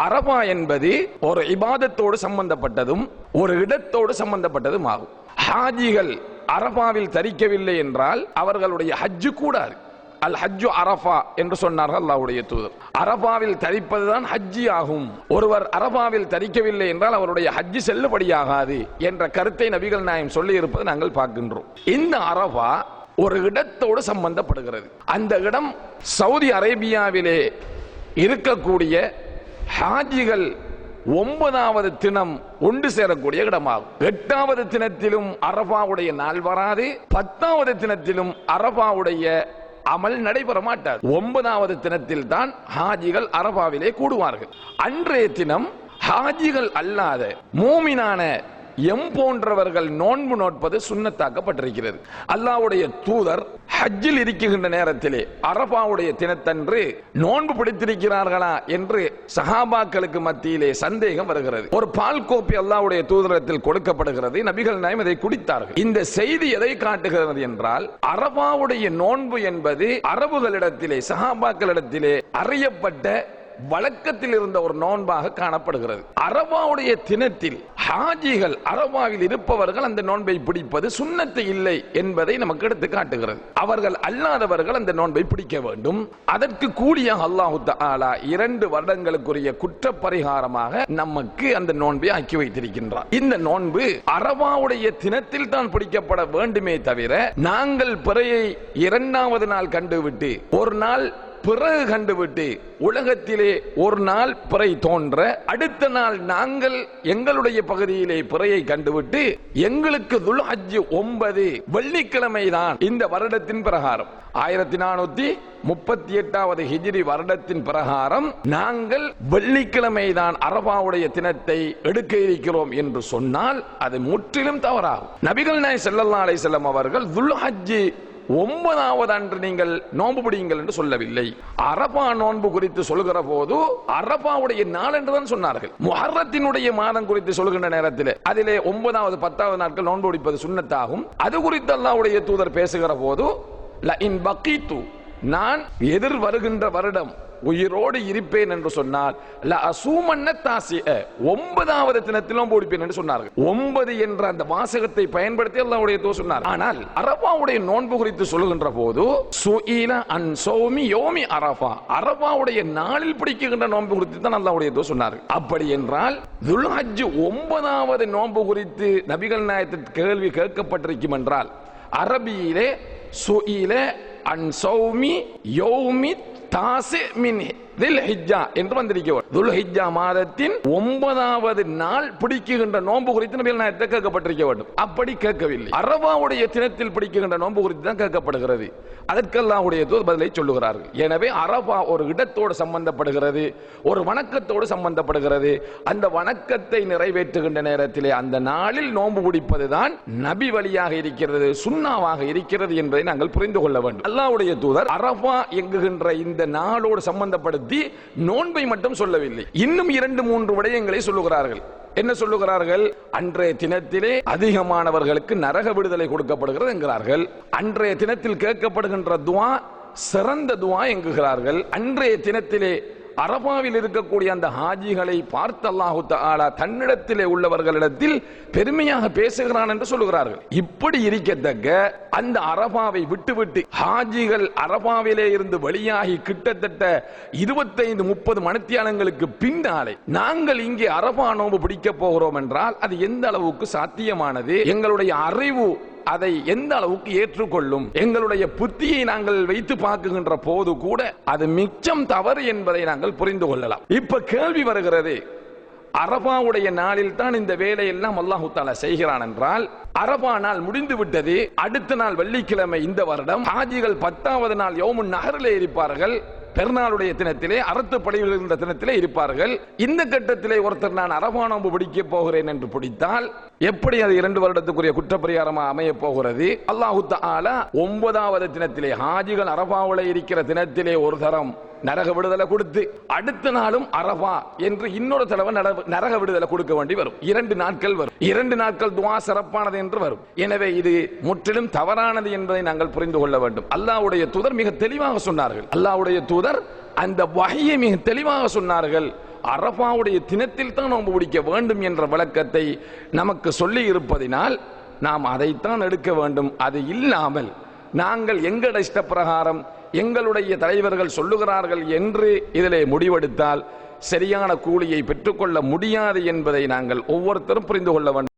அரபா என்பது ஒரு இபாதத்தோடு சம்பந்தப்பட்டதும் ஒரு இடத்தோடு சம்பந்தப்பட்டதும் ஆகும். ஹாஜிகள் அரபாவில் தரிக்கவில்லை என்றால் அவர்களுடைய ஹஜ்ஜு கூடாது. அல் ஹஜ்ஜு அரஃபா என்று சொன்னார்கள் அல்லாஹ்வுடைய தூதர். அரபாவில் தரிப்பதுதான் ஹஜ்ஜி ஆகும். ஒருவர் அரபாவில் தரிக்கவில்லை என்றால் அவருடைய ஹஜ்ஜி செல்லுபடியாகாது என்ற கருத்தை நபிகள் நாயகம் சொல்லி இருப்பதை நாங்கள் பார்க்கின்றோம். இந்த அரபா ஒரு இடத்தோடு சம்பந்தப்படுகிறது. அந்த இடம் சவுதி அரேபியாவிலே இருக்கக்கூடிய ஹாஜிகள் 9வது தினம் ஒன்று சேரக்கூடிய இடமாகும். 8வது தினத்திலும் அரபாவுடைய நாள் வராது, 10வது தினத்திலும் அரபாவுடைய அமல் நடைபெற மாட்டார். 9வது தினத்தில் தான் ஹாஜிகள் அரபாவிலே கூடுவார்கள். அன்றைய தினம் ஹாஜிகள் அல்லாத மூமினான போன்றவர்கள் நோன்பு நோட்பது சுன்னத்தாக்கப்பட்டிருக்கிறது. அல்லாஹ்வுடைய தூதர் ஹஜ்ஜில் இருக்கின்ற நேரத்திலே அரபாவுடைய தினத்தன்று நோன்பு பிடித்திருக்கிறார்களா என்று சஹாபாக்களுக்கு மத்தியிலே சந்தேகம் வருகிறது. ஒரு பால் கோப்பை அல்லாஹ்வுடைய தூதரத்தில் கொடுக்கப்படுகிறது. நபிகள் நாயகம் இதை குடித்தார்கள். இந்த செய்தி எதை காட்டுகிறது என்றால், அரபாவுடைய நோன்பு என்பது அரபுகளிடத்திலே சஹாபாக்களிடத்திலே அறியப்பட்ட வழக்கத்தில் இருந்த ஒரு நோன்பாக காணப்படுகிறது. அரபாவுடைய தினத்தில் ஹாஜிகள் அரபாவில் இருப்பவர்கள் அந்த நோன்பை பிடிப்பது சுன்னத்து இல்லை என்பதை நமக்கு எடுத்து காட்டுகிறது. அவர்கள் அல்லாதவர்கள் அந்த நோன்பை பிடிக்க வேண்டும். அதற்கு கூடிய அல்லாஹு தஆலா 2 வருடங்களுக்குரிய குற்ற பரிகாரமாக நமக்கு அந்த நோன்பை ஆக்கி வைத்திருக்கின்றார். இந்த நோன்பு அரபாவுடைய தினத்தில் தான் பிடிக்கப்பட வேண்டுமே தவிர, நாங்கள் பிறையை 2வது நாள் கண்டுவிட்டு ஒரு நாள் பிறகு கண்டுவிட்டு உலகத்திலே ஒரு நாள் பிறை தோன்ற அடுத்த நாள் நாங்கள் எங்களுடைய பகுதியிலே பிறையை கண்டுவிட்டு எங்களுக்கு துல்ஹஜ் 9 வெள்ளிக்கிழமை தான் இந்த வருடத்தின் பிரகாரம் 1438வது ஹிஜ்ரி வருடத்தின் பிரகாரம் நாங்கள் வெள்ளிக்கிழமை தான் அரபாவுடைய தினத்தை எடுக்க இருக்கிறோம் என்று சொன்னால் அது முற்றிலும் தவறாகும். நபிகள் நாயகம் ஸல்லல்லாஹு அலைஹி வஸல்லம் அவர்கள் துல்ஹஜ் 9வது அன்று நீங்கள் நோன்பு பிடியுங்கள் என்று சொல்லவில்லை. அரபா நோன்பு குறித்து சொல்கிற போது அரபாவுடைய நாள் என்றுதான் சொன்னார்கள். முஹர்ரத்தினுடைய மாதம் குறித்து சொல்கின்ற நேரத்தில் அதிலே 9வது 10வது நாட்கள் நோன்பு பிடிப்பது சுன்னத்தாகும். அது குறித்து அல்லாஹ்வுடைய தூதர் பேசுகிற போது, லஇன் பகீது, நான் எதிர் வருகின்ற வருடம் உயிரோடு இருப்பேன் என்று சொன்னால் லஅசூமன்ன தாசிஅ, 9வது தினத்தில் நோன்பு பிடிப்பேன் என்று சொன்னார்கள். 9 என்ற அந்த வாசகத்தை பயன்படுத்தி அல்லாஹ்வுடைய தூதர் சொன்னார். ஆனால் அரபாவுடைய நோன்பு குறித்து சொல்லுகின்ற போது சுஇல அன் ஸௌமி யௌமி அரஃபா, அரபாவுடைய நாளில் பிடிக்கின்ற நோன்பு குறித்து தான் அல்லாஹ்வுடைய தூதர் சொன்னார்கள். அப்படி என்றால் துல்ஹஜ் 9வது நோன்பு குறித்து நபிகள் நாயகத்திற்கு கேள்வி கேட்கப்பட்டிருக்கும் என்றால் அரபியிலே சுஇல அன் ஸௌமி யௌமி தாசி மின் தில்ஹிஜ்ஜா என்று வந்திருக்கிறது. துல்ஹிஜ்ஜா மாதத்தின் 9வது நாள் பிடிக்கின்ற நோன்பு குறித்து நபிகள் நாயகத்தை கேட்கப்பட்டிருக்க வேண்டும். அப்படி கேட்கவில்லை. அரபாவுடைய தினத்தில் பிடிக்கின்ற நோன்பு குறித்து தான் கேட்கப்படுகிறது. அதற்கு அல்லாஹ்வுடைய தூதர் பதிலை சொல்லுகிறார்கள். எனவே அரபா ஒரு இடத்தோடு சம்பந்தப்படுகிறது, ஒரு வணக்கத்தோடு சம்பந்தப்படுகிறது. அந்த வணக்கத்தை நிறைவேற்றுகின்ற நேரத்திலே அந்த நாளில் நோன்பு பிடிப்பதுதான் நபி வழியாக இருக்கிறது, சுன்னாவாக இருக்கிறது என்பதை நாங்கள் புரிந்து கொள்ள வேண்டும். அல்லாஹ்வுடைய தூதர் அரபா என்கின்ற இந்த நாளோடு சம்பந்தப்படுத்தி நோன்பை மட்டும் சொல்லவில்லை, இன்னும் 2-3 விடயங்களை சொல்லுகிறார்கள். என்ன சொல்லுகிறார்கள்? அன்றைய தினத்திலே அதிகமானவர்களுக்கு நரக விடுதலை கொடுக்கப்படுகிறது என்கிறார்கள். அன்றைய தினத்தில் கேட்கப்படுகின்ற துஆ சிறந்த துஆ என்கிறார்கள். அன்றைய தினத்திலே அரபாவில் இருக்கக்கூடிய அந்த ஹாஜிகளை பார்த்து அல்லாஹு தஆலா தன்னிடத்திலே உள்ளவர்களிடத்தில் பெருமையாக பேசுகிறான் என்று சொல்லுகிறார்கள். இப்படி இருக்கத்தக்க அந்த அரபாவை விட்டுவிட்டு ஹாஜிகள் அரபாவிலே இருந்து வெளியாகி கிட்டத்தட்ட 25-30 மணித்தியாலங்களுக்கு பின்னாலே நாங்கள் இங்கே அரபா நோன்பு பிடிக்க போகிறோம் என்றால் அது எந்த அளவுக்கு சாத்தியமானது? எங்களுடைய அறிவு அதை எந்த அளவுக்கு ஏற்றுக்கொள்ளும்? எங்களுடைய புத்தியை நாங்கள் வைத்து பார்க்குகின்ற போது கூட அது மிச்சம் தவறு என்பதை நாங்கள் புரிந்து கொள்ளலாம். இப்ப கேள்வி வருகிறது, அரபாவுடைய நாளில் தான் இந்த வேலையெல்லாம் அல்லாஹு தஆலா செய்கிறான் என்றால் அரபா நாள் முடிந்து விட்டது, அடுத்த நாள் வெள்ளிக்கிழமை இந்த வருடம் ஹாஜிகள் 10வது நாள் யௌமுன் நஹரிலே இருப்பார்கள், பெருநாளுடைய தினத்திலே அறுத்து படைகின்ற தினத்திலே இருப்பார்கள். இந்த கட்டத்திலே ஒருத்தர் நான் அரபா நோன்பு பிடிக்க போகிறேன் என்று பிடித்தால் எப்படி அது 2 வருடத்துக்குரிய குற்றப்பரிகாரமாக அமைய போகிறது? அல்லாஹு தஆலா 9வது தினத்திலே ஹாஜிகள் அரபாவுல இருக்கிற தினத்திலே ஒரு தரம் நரக விடுதலை கொடுத்து அடுத்த நாளும் அரபா என்று இன்னொரு தடவை நரக விடுதலை கொடுக்க வேண்டி வரும். 2 நாட்கள் வரும். 2 நாட்கள் துஆ சிறப்பானது என்று வரும். எனவே இது முற்றிலும் தவறானது என்பதை நாங்கள் புரிந்து கொள்ள வேண்டும். அல்லாஹ்வுடைய தூதர் மிக தெளிவாக சொன்னார்கள். அல்லாஹ்வுடைய தூதர் அந்த வஹ்யை மிக தெளிவாக சொன்னார்கள். அரபாவுடைய தினத்தில் தான் நோன்பு பிடிக்க வேண்டும் என்ற விளக்கத்தை நமக்கு சொல்லி இருப்பதினால் நாம் அதைத்தான் எடுக்க வேண்டும். அது இல்லாமல் நாங்கள் எங்கள் இஷ்ட பிரகாரம் எங்களுடைய தலைவர்கள் சொல்லுகிறார்கள் என்று இதிலே முடிவெடுத்தால் சரியான கூலியை பெற்றுக்கொள்ள முடியாது என்பதை நாங்கள் ஒவ்வொருத்தரும் புரிந்து கொள்ள வேண்டும்.